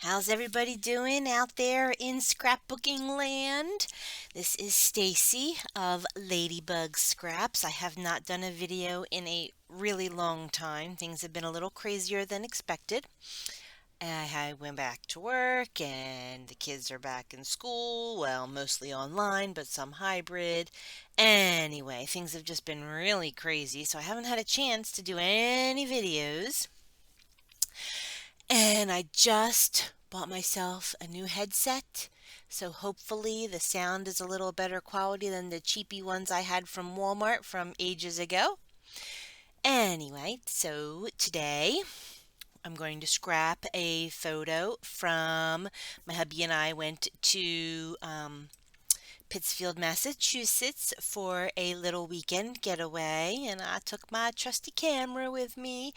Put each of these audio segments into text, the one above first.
How's everybody doing out there in scrapbooking land? This is Stacy of Ladybug Scraps. I have not done a video in a really long time. Things have been a little crazier than expected. I went back to work and the kids are back in school. Well, mostly online, but some hybrid. Anyway, things have just been really crazy, so I haven't had a chance to do any videos. And I just bought myself a new headset. So hopefully the sound is a little better quality than the cheapy ones I had from Walmart from ages ago. Anyway, so today I'm going to scrap a photo from my hubby and I went to Pittsfield, Massachusetts for a little weekend getaway, and I took my trusty camera with me,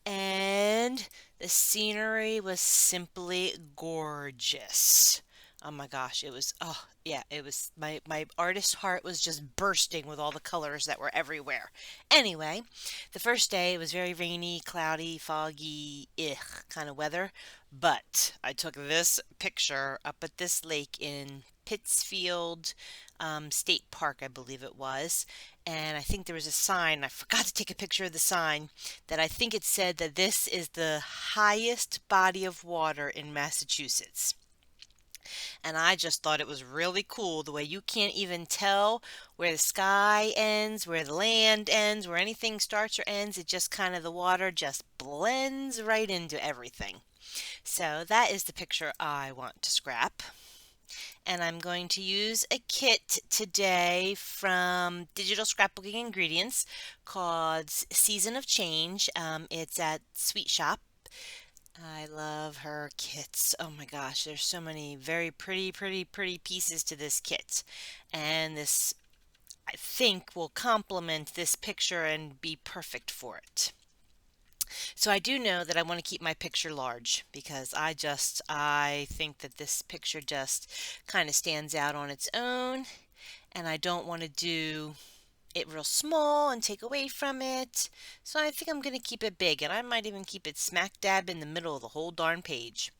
and the scenery was simply gorgeous. Oh my gosh, it was, oh yeah, it was, my artist heart was just bursting with all the colors that were everywhere. Anyway, the first day it was very rainy, cloudy, foggy, kind of weather, but I took this picture up at this lake in Pittsfield State Park, I believe it was. And I think there was a sign, I forgot to take a picture of the sign, that I think it said that this is the highest body of water in Massachusetts. And I just thought it was really cool the way you can't even tell where the sky ends, where the land ends, where anything starts or ends. It just kind of, the water just blends right into everything. So that is the picture I want to scrap. And I'm going to use a kit today from Digital Scrapbooking Ingredients called Season of Change. It's at Sweet Shop. I love her kits. Oh my gosh, there's so many very pretty pieces to this kit. And this, I think, will complement this picture and be perfect for it. So I do know that I want to keep my picture large because I think that this picture just kind of stands out on its own, and I don't want to do it real small and take away from it. So I think I'm going to keep it big, and I might even keep it smack dab in the middle of the whole darn page.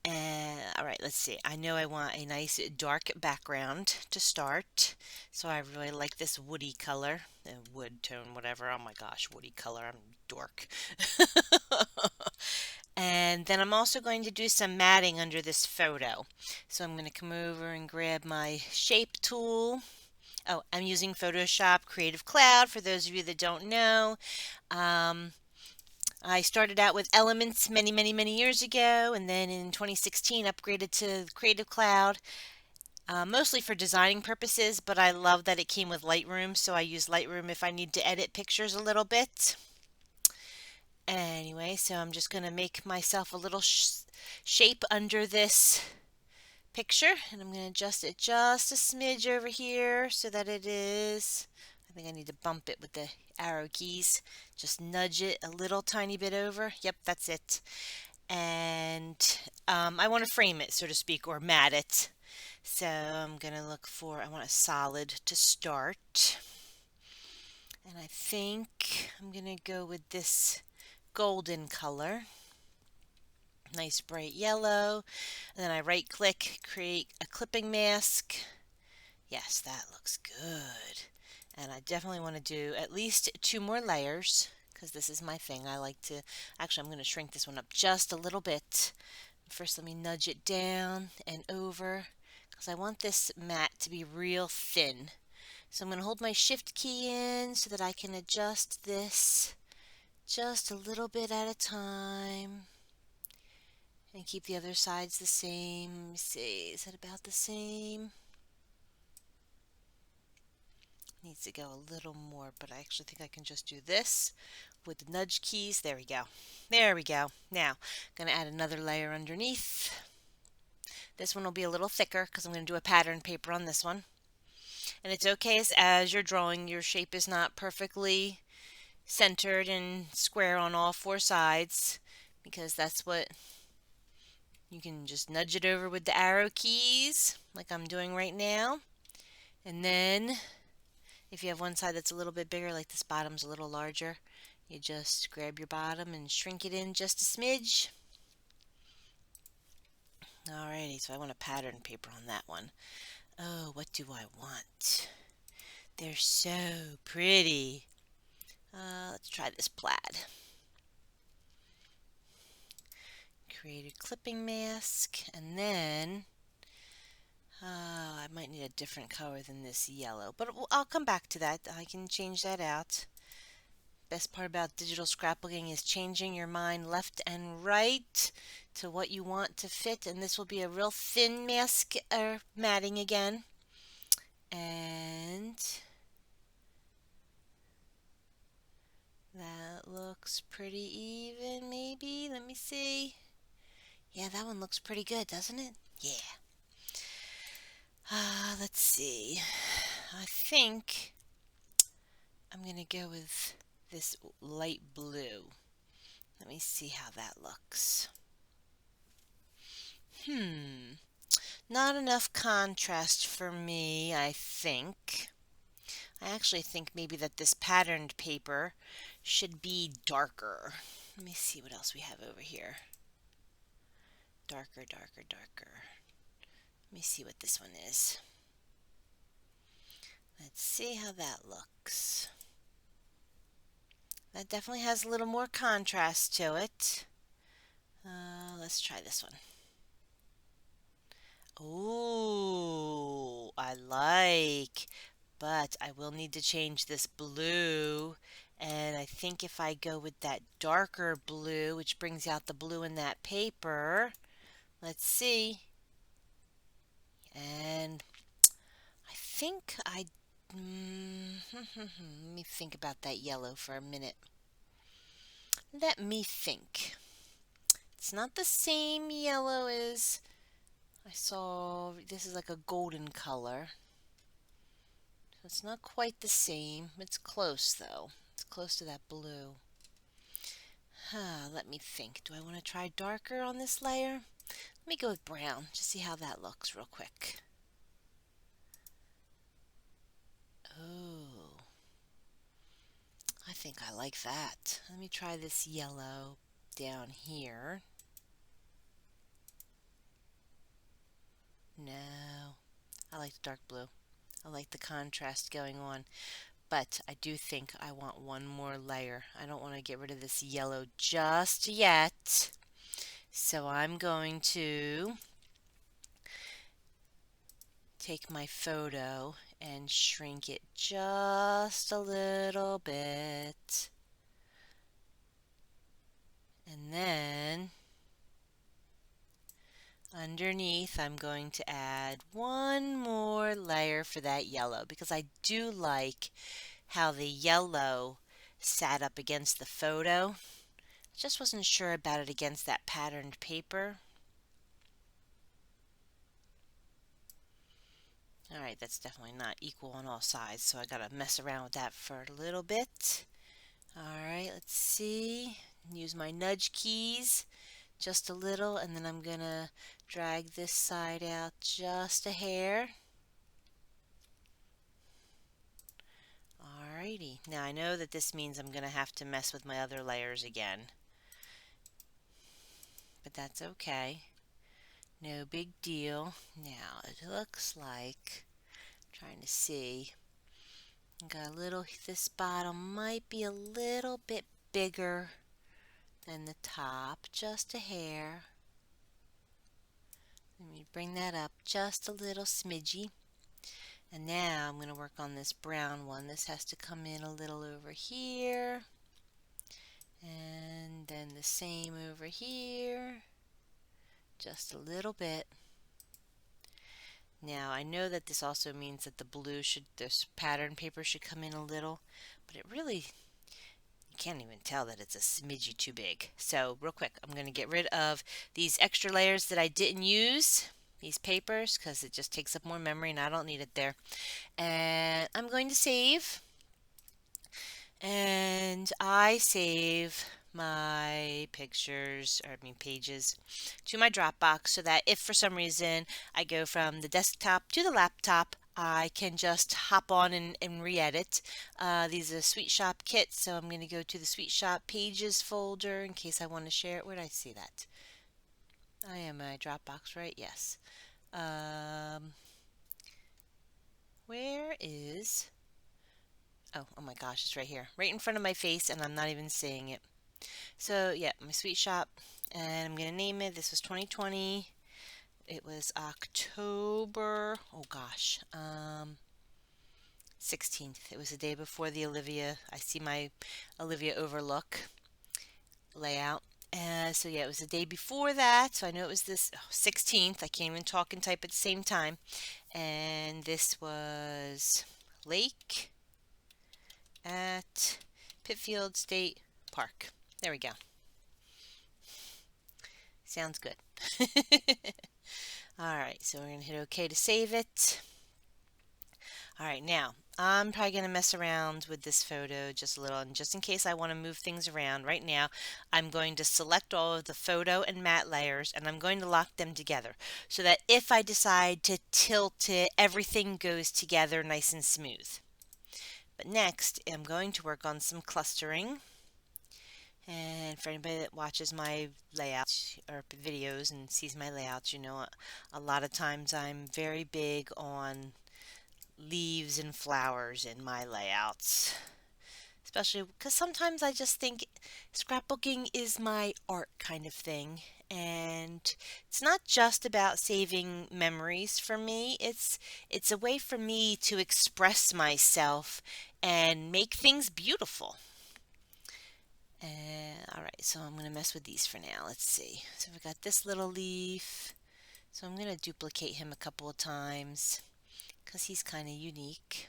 And all right, let's see. I know I want a nice dark background to start. So I really like this woody color, the wood tone, whatever. Oh my gosh, woody color. I'm a dork. And then I'm also going to do some matting under this photo. So I'm going to come over and grab my shape tool. Oh, I'm using Photoshop Creative Cloud for those of you that don't know. Um, I started out with Elements many years ago, and then in 2016 upgraded to Creative Cloud, mostly for designing purposes, but I love that it came with Lightroom, so I use Lightroom if I need to edit pictures a little bit. Anyway, so I'm just going to make myself a little shape under this picture, and I'm going to adjust it just a smidge over here so that it is, I think I need to bump it with the arrow keys, just nudge it a little tiny bit over. Yep, that's it. And I want to frame it, so to speak, or mat it. So I'm going to look for, I want a solid to start. And I think I'm going to go with this golden color. Nice bright yellow. And then I right click, create a clipping mask. Yes, that looks good. And I definitely want to do at least 2 more layers because this is my thing. I like to, actually, I'm going to shrink this one up just a little bit. First, let me nudge it down and over because I want this mat to be real thin. So I'm going to hold my shift key in so that I can adjust this just a little bit at a time and keep the other sides the same. Let me see, is that about the same? Needs to go a little more, but I actually think I can just do this with the nudge keys. There we go. There we go. Now, I'm going to add another layer underneath. This one will be a little thicker because I'm going to do a pattern paper on this one. And it's okay as you're drawing, your shape is not perfectly centered and square on all 4 sides because that's what you can just nudge it over with the arrow keys like I'm doing right now. And then if you have one side that's a little bit bigger, like this bottom's a little larger, you just grab your bottom and shrink it in just a smidge. Alrighty, so I want a pattern paper on that one. Oh, what do I want? They're so pretty. Let's try this plaid. Create a clipping mask, and then I might need a different color than this yellow, but I'll come back to that. I can change that out. Best part about digital scrapbooking is changing your mind left and right to what you want to fit, and this will be a real thin mask or matting again. And that looks pretty even, maybe. Let me see. Yeah, that one looks pretty good, doesn't it? Yeah. Let's see. I think I'm going to go with this light blue. Let me see how that looks. Not enough contrast for me, I think. I actually think maybe that this patterned paper should be darker. Let me see what else we have over here. Darker, darker, darker. Let me see what this one is. Let's see how that looks. That definitely has a little more contrast to it. Let's try this one. Ooh, I like, but I will need to change this blue. And I think if I go with that darker blue, which brings out the blue in that paper, let's see. And I think let me think about that yellow for a minute. Let me think. It's not the same yellow as I saw. This is like a golden color. So it's not quite the same. It's close though. It's close to that blue. Let me think. Do I want to try darker on this layer? Let me go with brown. Just see how that looks real quick. Oh, I think I like that. Let me try this yellow down here. No, I like the dark blue. I like the contrast going on, but I do think I want one more layer. I don't want to get rid of this yellow just yet. So I'm going to take my photo and shrink it just a little bit. And then underneath I'm going to add one more layer for that yellow because I do like how the yellow sat up against the photo. I just wasn't sure about it against that patterned paper. Alright, that's definitely not equal on all sides, so I gotta mess around with that for a little bit. Alright, let's see. Use my nudge keys just a little, and then I'm gonna drag this side out just a hair. Alrighty, now I know that this means I'm gonna have to mess with my other layers again, but that's okay. No big deal. Now it looks like, trying to see, got a little, this bottom might be a little bit bigger than the top, just a hair. Let me bring that up just a little smidgy. And now I'm going to work on this brown one. This has to come in a little over here. And then the same over here. Just a little bit. Now I know that this also means that the blue should, this pattern paper should come in a little, but it really, you can't even tell that it's a smidgy too big. So real quick, I'm going to get rid of these extra layers that I didn't use, these papers, because it just takes up more memory and I don't need it there. And I'm going to save, and I save my pictures, or I mean pages, to my Dropbox so that if for some reason I go from the desktop to the laptop, I can just hop on and re-edit. These are Sweet Shop kits, so I'm going to go to the Sweet Shop pages folder in case I want to share it. Where did I see that? I am my Dropbox, right? Yes. Um, where is... oh my gosh, it's right here. Right in front of my face, and I'm not even seeing it. So, yeah, my sweet shop, and I'm going to name it. This was 2020. It was October, oh gosh, 16th. It was the day before the Olivia. I see my Olivia Overlook layout. So yeah, it was the day before that. So I know it was this 16th. I can't even talk and type at the same time. And this was Lake at Pitfield State Park. There we go. Sounds good. All right, so we're going to hit OK to save it. All right, now I'm probably going to mess around with this photo just a little, and just in case I want to move things around right now, I'm going to select all of the photo and matte layers, and I'm going to lock them together so that if I decide to tilt it, everything goes together nice and smooth. But next, I'm going to work on some clustering. And for anybody that watches my layouts or videos and sees my layouts, you know, a lot of times I'm very big on leaves and flowers in my layouts. Especially because sometimes I just think scrapbooking is my art kind of thing. And it's not just about saving memories for me. It's a way for me to express myself and make things beautiful. And all right, so I'm going to mess with these for now. Let's see. So we've got this little leaf. So I'm going to duplicate him a couple of times because he's kind of unique.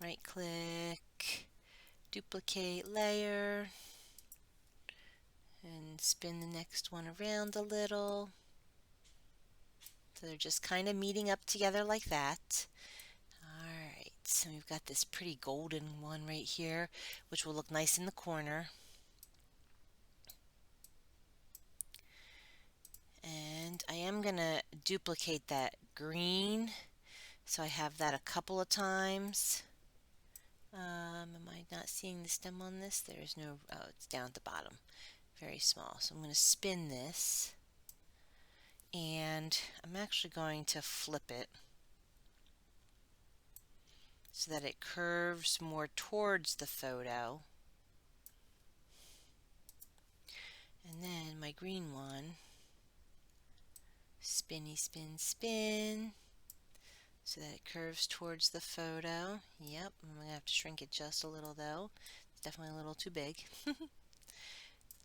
Right click, duplicate layer, and spin the next one around a little. So they're just kind of meeting up together like that. Alright, so we've got this pretty golden one right here, which will look nice in the corner. And I am going to duplicate that green, so I have that a couple of times. Am I not seeing the stem on this? There is no, oh, it's down at the bottom. Very small. So I'm going to spin this, and I'm actually going to flip it so that it curves more towards the photo. And then my green one, spinny spin spin, so that it curves towards the photo. Yep, I'm going to have to shrink it just a little though. It's definitely a little too big.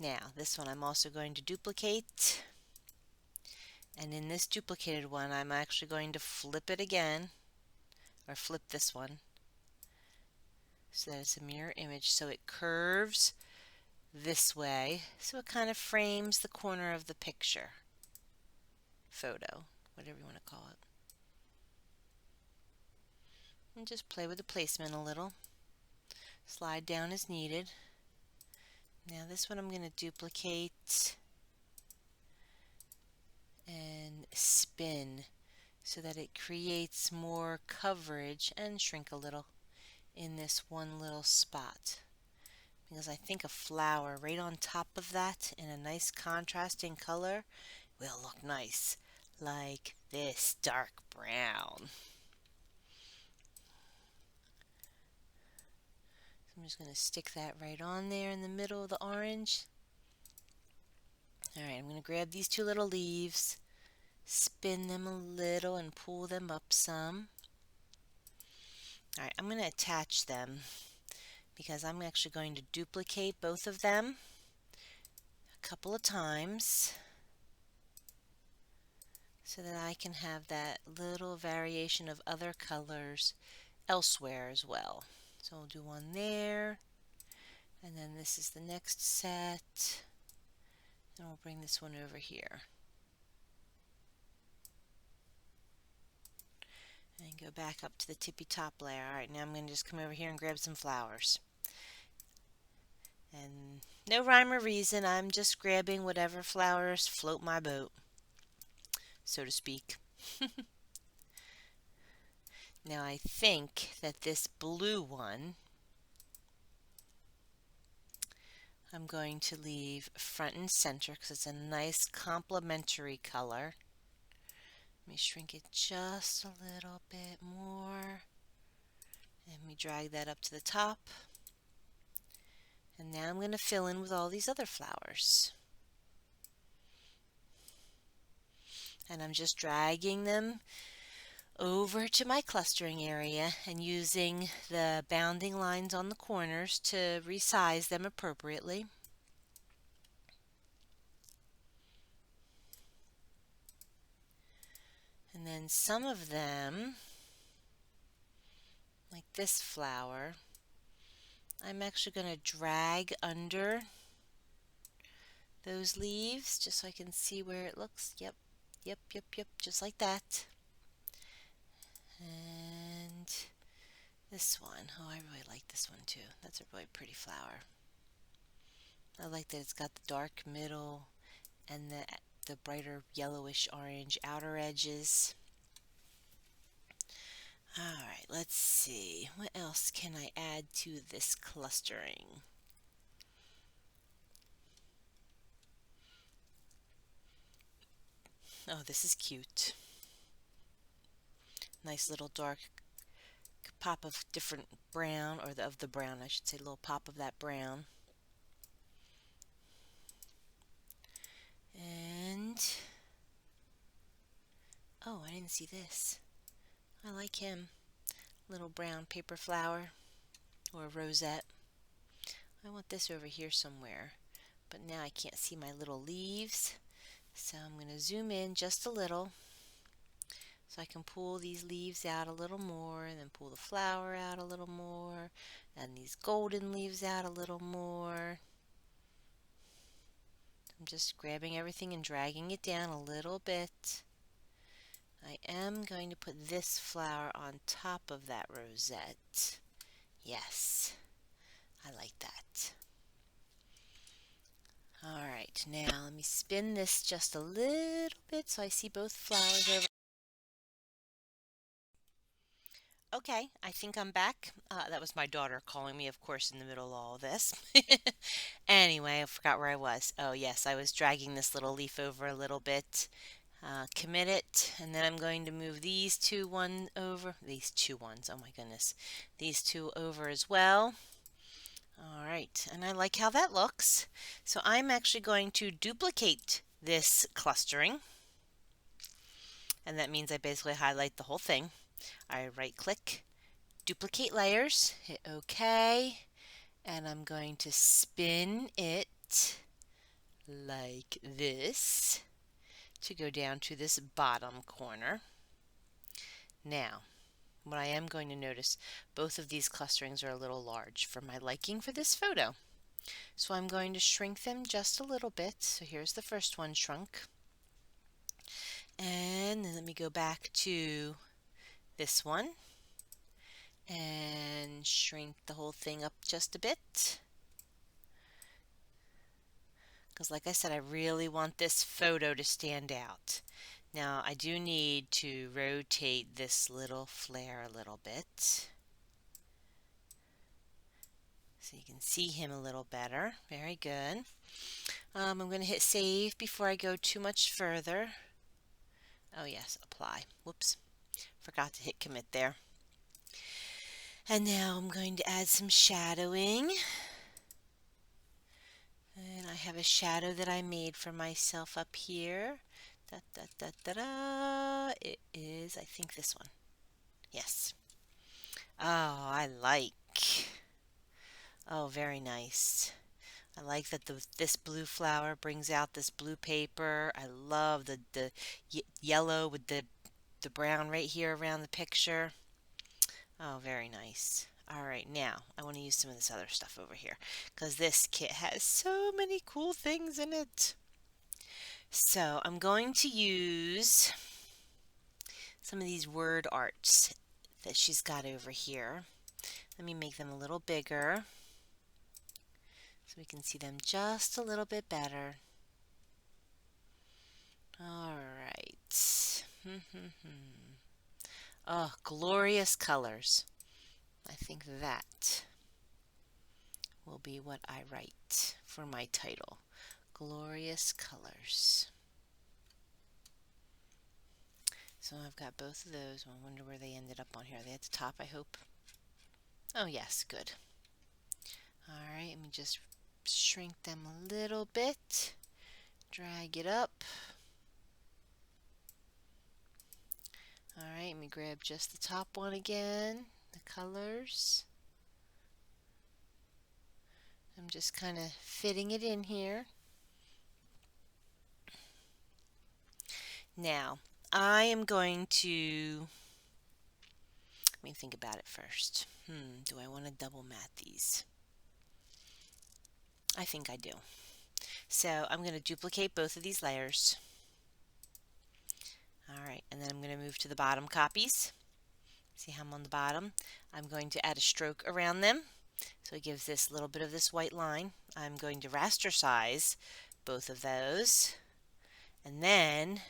Now, this one I'm also going to duplicate. And in this duplicated one, I'm actually going to flip it again, or flip this one, so that it's a mirror image, so it curves this way, so it kind of frames the corner of the picture, photo, whatever you want to call it. And just play with the placement a little. Slide down as needed. Now this one I'm going to duplicate and spin so that it creates more coverage, and shrink a little in this one little spot, because I think a flower right on top of that in a nice contrasting color will look nice, like this dark brown. So I'm just going to stick that right on there in the middle of the orange. Alright, I'm going to grab these two little leaves, spin them a little and pull them up some. Alright, I'm going to attach them because I'm actually going to duplicate both of them a couple of times so that I can have that little variation of other colors elsewhere as well. So we'll do one there, and then this is the next set, and we'll bring this one over here. And go back up to the tippy top layer. Alright, now I'm going to just come over here and grab some flowers. And no rhyme or reason, I'm just grabbing whatever flowers float my boat, so to speak. Now I think that this blue one, I'm going to leave front and center because it's a nice complementary color. Let me shrink it just a little bit more. And let me drag that up to the top. And now I'm going to fill in with all these other flowers. And I'm just dragging them over to my clustering area and using the bounding lines on the corners to resize them appropriately. And then some of them, like this flower, I'm actually going to drag under those leaves just so I can see where it looks. Yep, just like that. And this one, oh, I really like this one too. That's a really pretty flower. I like that it's got the dark middle and the brighter yellowish orange outer edges. Alright, let's see. What else can I add to this clustering? Oh, this is cute. Nice little dark pop of different brown, or of the brown, I should say, a little pop of that brown. And, oh, I didn't see this. I like him. Little brown paper flower or rosette. I want this over here somewhere, but now I can't see my little leaves, so I'm going to zoom in just a little so I can pull these leaves out a little more, and then pull the flower out a little more, and these golden leaves out a little more. I'm just grabbing everything and dragging it down a little bit. I am going to put this flower on top of that rosette. Yes, I like that. Alright, now let me spin this just a little bit so I see both flowers over. Okay, I think I'm back. That was my daughter calling me, of course, in the middle of all of this. Anyway, I forgot where I was. Oh, yes, I was dragging this little leaf over a little bit. Commit it, and then I'm going to move these two over. These two ones, oh my goodness. These two over as well. Alright, and I like how that looks. So I'm actually going to duplicate this clustering. And that means I basically highlight the whole thing. I right click, duplicate layers, hit OK, and I'm going to spin it like this to go down to this bottom corner. Now, what I am going to notice, both of these clusterings are a little large for my liking for this photo. So I'm going to shrink them just a little bit. So here's the first one shrunk. And then let me go back to this one and shrink the whole thing up just a bit. Because like I said, I really want this photo to stand out. Now I do need to rotate this little flare a little bit so you can see him a little better. Very good. I'm going to hit save before I go too much further. Oh yes, apply. Whoops, forgot to hit commit there. And now I'm going to add some shadowing. And I have a shadow that I made for myself up here. Da, da, da, da, da. It is, I think, this one. Yes. Oh, I like. Oh, very nice. I like that this blue flower brings out this blue paper. I love the yellow with the brown right here around the picture. Oh, very nice. All right, now I want to use some of this other stuff over here because this kit has so many cool things in it. So I'm going to use some of these word arts that she's got over here. Let me make them a little bigger so we can see them just a little bit better. All right. Oh, glorious colors. I think that will be what I write for my title. Glorious Colors. So I've got both of those. I wonder where they ended up on here. Are they at the top, I hope? Oh yes, good. Alright, let me just shrink them a little bit. Drag it up. Alright, let me grab just the top one again. The colors. I'm just kind of fitting it in here. Now, I am going to, let me think about it first. Do I want to double mat these? I think I do. So I'm going to duplicate both of these layers. Alright, and then I'm going to move to the bottom copies. See how I'm on the bottom? I'm going to add a stroke around them. So it gives this little bit of this white line. I'm going to raster size both of those. And then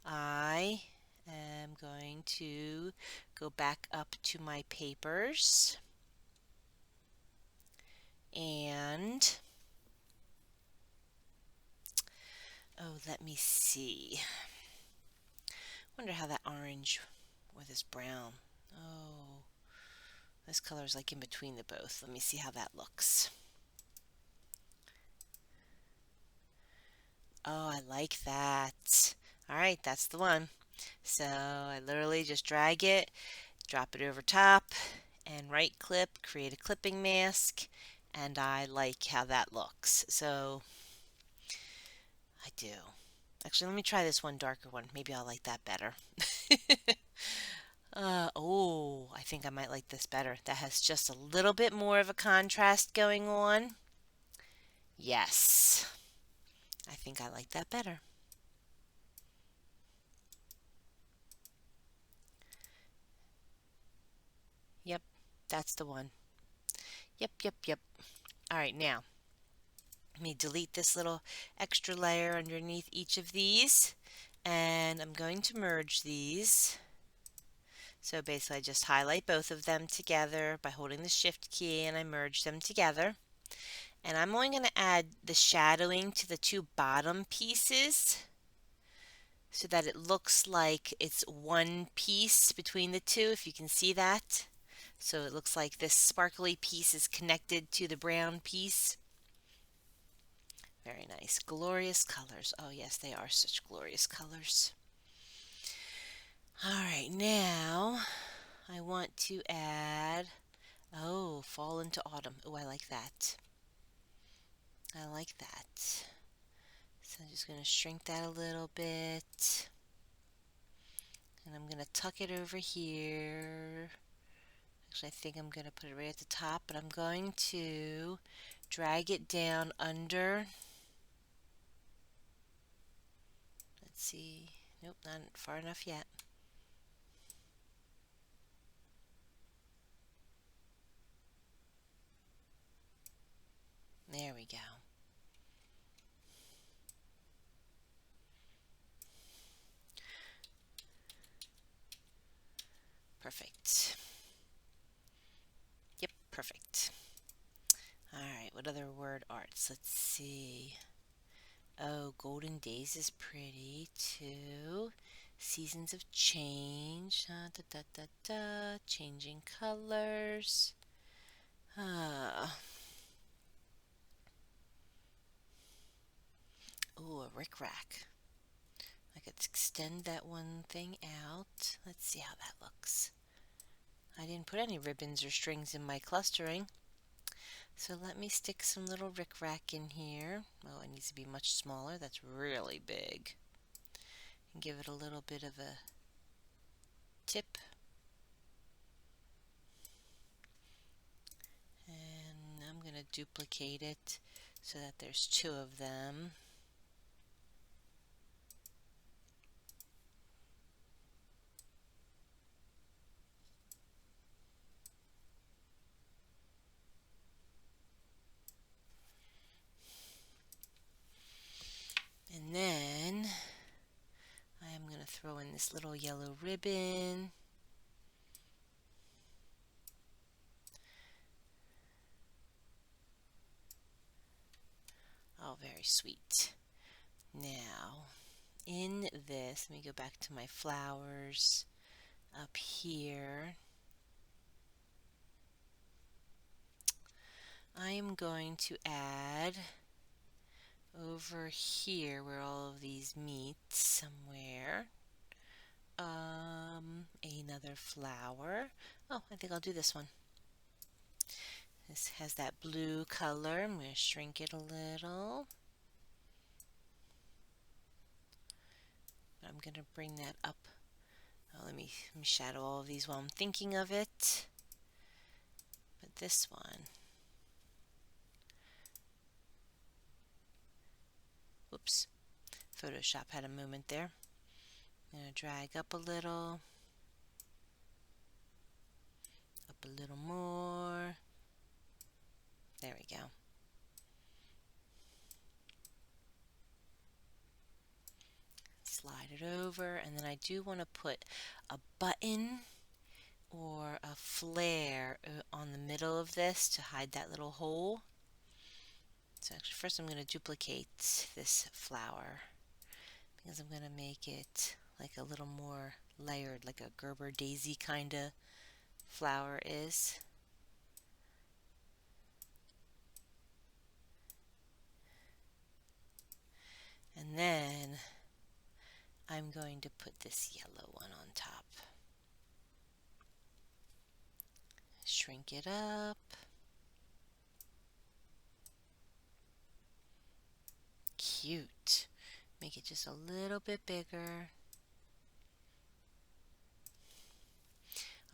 I am going to go back up to my papers and let me see. Wonder how that orange with this brown. Oh, this color is like in between the both. Let me see how that looks. Oh, I like that. All right, that's the one. So I literally just drag it, drop it over top, and right clip, create a clipping mask, and I like how that looks. So I do. Actually, let me try this one darker one. Maybe I'll like that better. Oh, I think I might like this better. That has just a little bit more of a contrast going on. Yes, I think I like that better. Yep, that's the one. Yep. All right, now let me delete this little extra layer underneath each of these, and I'm going to merge these. So basically I just highlight both of them together by holding the shift key, and I merge them together. And I'm only going to add the shadowing to the two bottom pieces so that it looks like it's one piece between the two, if you can see that. So it looks like this sparkly piece is connected to the brown piece. Very nice. Glorious colors. Oh yes, they are such glorious colors. Alright, now I want to add, fall into autumn. Oh, I like that. I like that. So I'm just going to shrink that a little bit. And I'm going to tuck it over here. Actually, I think I'm going to put it right at the top, but I'm going to drag it down under. Let's see. Nope, not far enough yet. There we go. Perfect. Yep, perfect. Alright, what other word arts? Let's see. Oh, Golden Days is pretty too. Seasons of Change. Changing colors. Oh, a rickrack. I could extend that one thing out. Let's see how that looks. I didn't put any ribbons or strings in my clustering. So let me stick some little rickrack in here. Oh, it needs to be much smaller. That's really big. And give it a little bit of a tip. And I'm going to duplicate it so that there's two of them. And then I am going to throw in this little yellow ribbon. all very sweet. Now, in this, let me go back to my flowers up here. I am going to add over here where all of these meet somewhere another flower. Oh, I think I'll do this one. This has that blue color. I'm going to shrink it a little. I'm going to bring that up. Oh, let me shadow all of these while I'm thinking of it. But this one, whoops, Photoshop had a moment there. I'm going to drag up a little more. There we go. Slide it over, and then I do want to put a button or a flare on the middle of this to hide that little hole. So actually first I'm going to duplicate this flower because I'm going to make it like a little more layered, like a Gerber daisy kind of flower is. And then I'm going to put this yellow one on top. Shrink it up. Cute. Make it just a little bit bigger.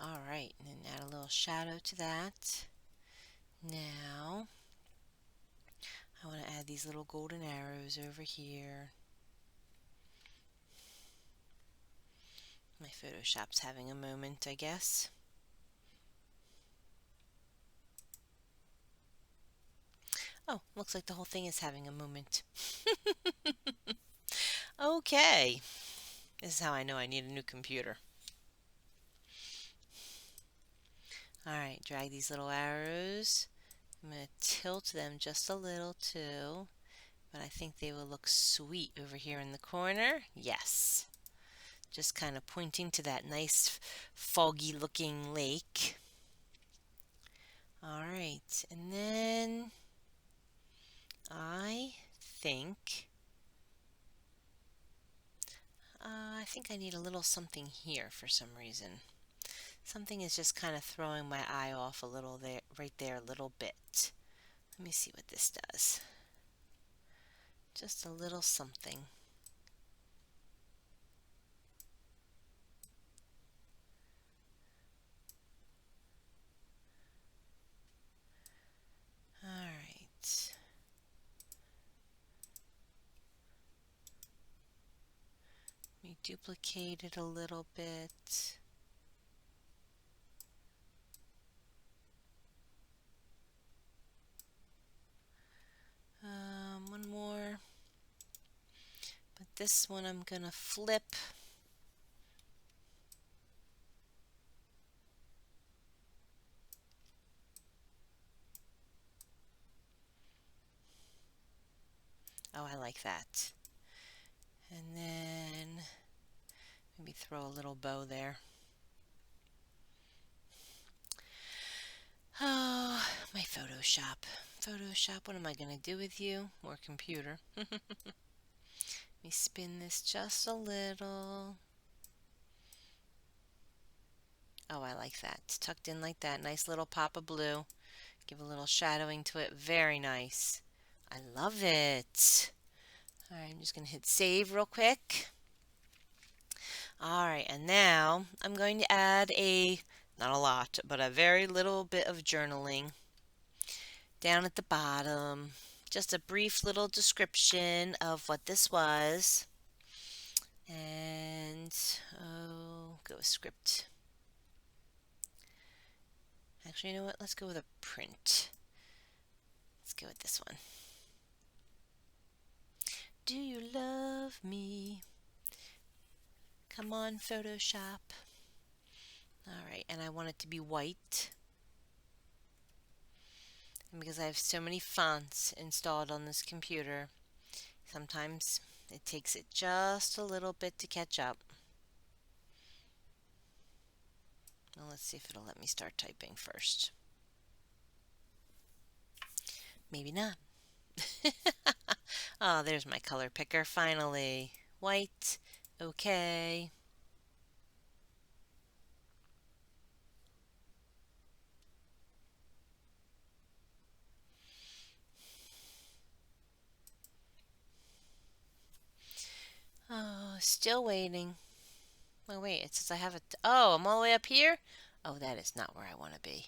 Alright, and then add a little shadow to that. Now, I want to add these little golden arrows over here. My Photoshop's having a moment, I guess. Oh, looks like the whole thing is having a moment. Okay. This is how I know I need a new computer. Alright, drag these little arrows. I'm going to tilt them just a little too, but I think they will look sweet over here in the corner. Yes. Just kind of pointing to that nice foggy looking lake. Alright, and then I think I need a little something here for some reason. Something is just kind of throwing my eye off a little there, right there, a little bit. Let me see what this does. Just a little something. Alright. Let me duplicate it a little bit. One more. But this one I'm gonna flip. Oh, I like that. And then maybe throw a little bow there. Oh, my Photoshop. Photoshop, what am I going to do with you? Or computer. Let me spin this just a little. Oh, I like that. It's tucked in like that. Nice little pop of blue. Give a little shadowing to it. Very nice. I love it. Alright, I'm just going to hit save real quick. Alright, and now I'm going to add not a lot, but a very little bit of journaling down at the bottom. Just a brief little description of what this was. And, go with script. Actually, you know what? Let's go with a print. Let's go with this one. Do you love me? Come on, Photoshop. Alright, and I want it to be white. And because I have so many fonts installed on this computer, sometimes it takes it just a little bit to catch up. Well, let's see if it'll let me start typing first. Maybe not. Oh, there's my color picker finally. White. Okay. Oh, still waiting. Oh, wait, it says I have it. Oh, I'm all the way up here? Oh, that is not where I want to be.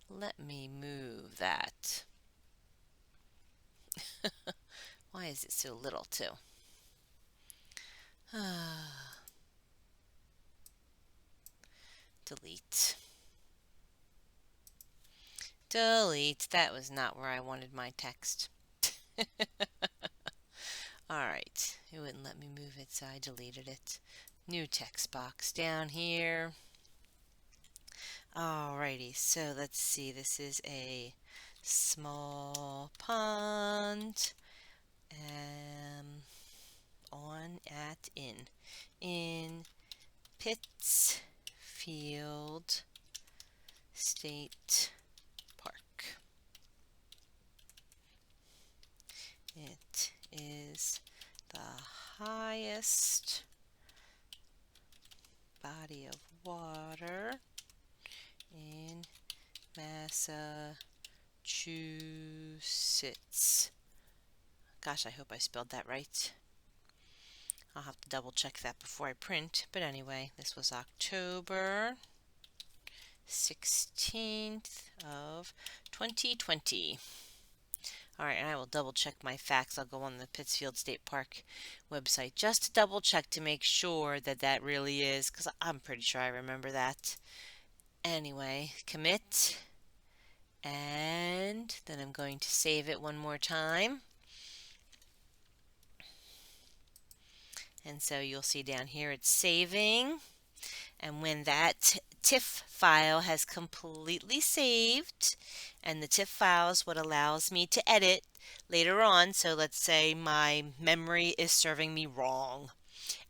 Let me move that. Why is it so little, too? Delete. Delete. That was not where I wanted my text. Alright, it wouldn't let me move it, so I deleted it. New text box down here. Alrighty, so let's see. This is a small pond. On at in Pittsfield State Park. It is the highest body of water in Massachusetts. Gosh, I hope I spelled that right. I'll have to double check that before I print. But anyway, this was October 16th of 2020. All right, and I will double check my facts. I'll go on the Pittsfield State Park website just to double check to make sure that that really is, because I'm pretty sure I remember that. Anyway, commit, and then I'm going to save it one more time. And so you'll see down here it's saving. And when that TIFF file has completely saved, and the TIFF file is what allows me to edit later on, so let's say my memory is serving me wrong,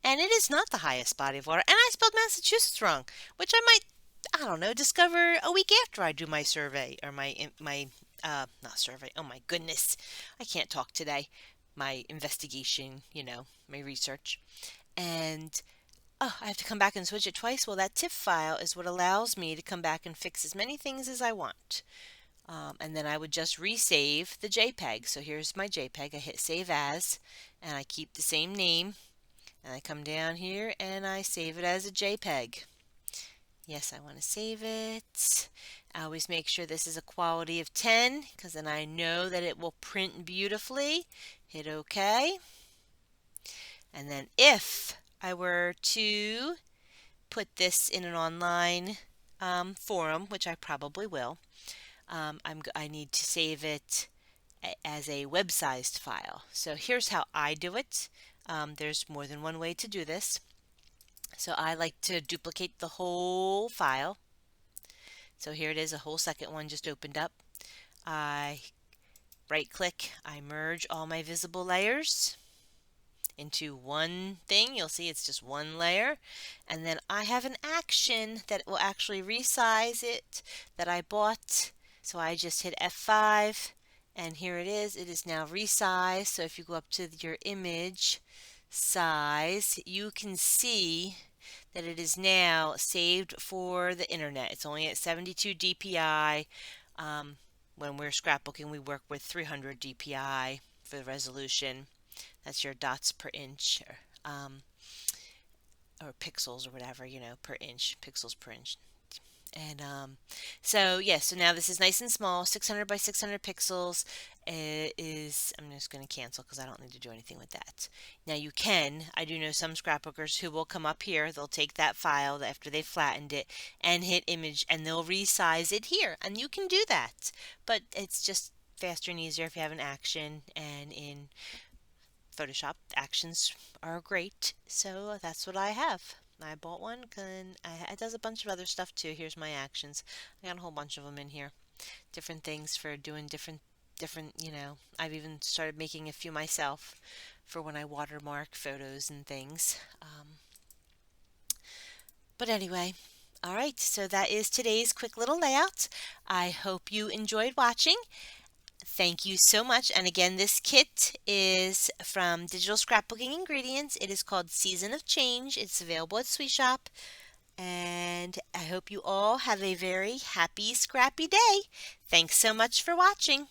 and it is not the highest body of water, and I spelled Massachusetts wrong, which I might, I don't know, discover a week after I do my survey, or not survey, oh my goodness, I can't talk today, my investigation, my research, and oh, I have to come back and switch it twice. Well, that TIFF file is what allows me to come back and fix as many things as I want. And then I would just resave the JPEG. So here's my JPEG. I hit Save As, and I keep the same name. And I come down here and I save it as a JPEG. Yes, I want to save it. I always make sure this is a quality of 10, because then I know that it will print beautifully. Hit OK. And then if I were to put this in an online forum, which I probably will, I need to save it as a web-sized file. So here's how I do it. There's more than one way to do this. So I like to duplicate the whole file. So here it is, a whole second one just opened up. I right-click, I merge all my visible layers into one thing. You'll see it's just one layer, and then I have an action that will actually resize it that I bought. So I just hit F5, and here it is now resized. So if you go up to your image size, you can see that it is now saved for the internet. It's only at 72 dpi. When we're scrapbooking, we work with 300 dpi for the resolution. That's your dots per inch, or pixels or whatever, per inch, pixels per inch. And so so now this is nice and small, 600 by 600 pixels. I'm just going to cancel because I don't need to do anything with that. Now I do know some scrapbookers who will come up here, they'll take that file after they've flattened it and hit image, and they'll resize it here, and you can do that. But it's just faster and easier if you have an action, and in Photoshop actions are great, so that's what I have. I bought one, and it does a bunch of other stuff too. Here's my actions. I got a whole bunch of them in here. different things for doing different. I've even started making a few myself for when I watermark photos and things. But anyway, all right, so that is today's quick little layout. I hope you enjoyed watching. Thank you so much. And again, this kit is from Digital Scrapbooking Ingredients. It is called Season of Change. It's available at Sweet Shop. And I hope you all have a very happy, scrappy day. Thanks so much for watching.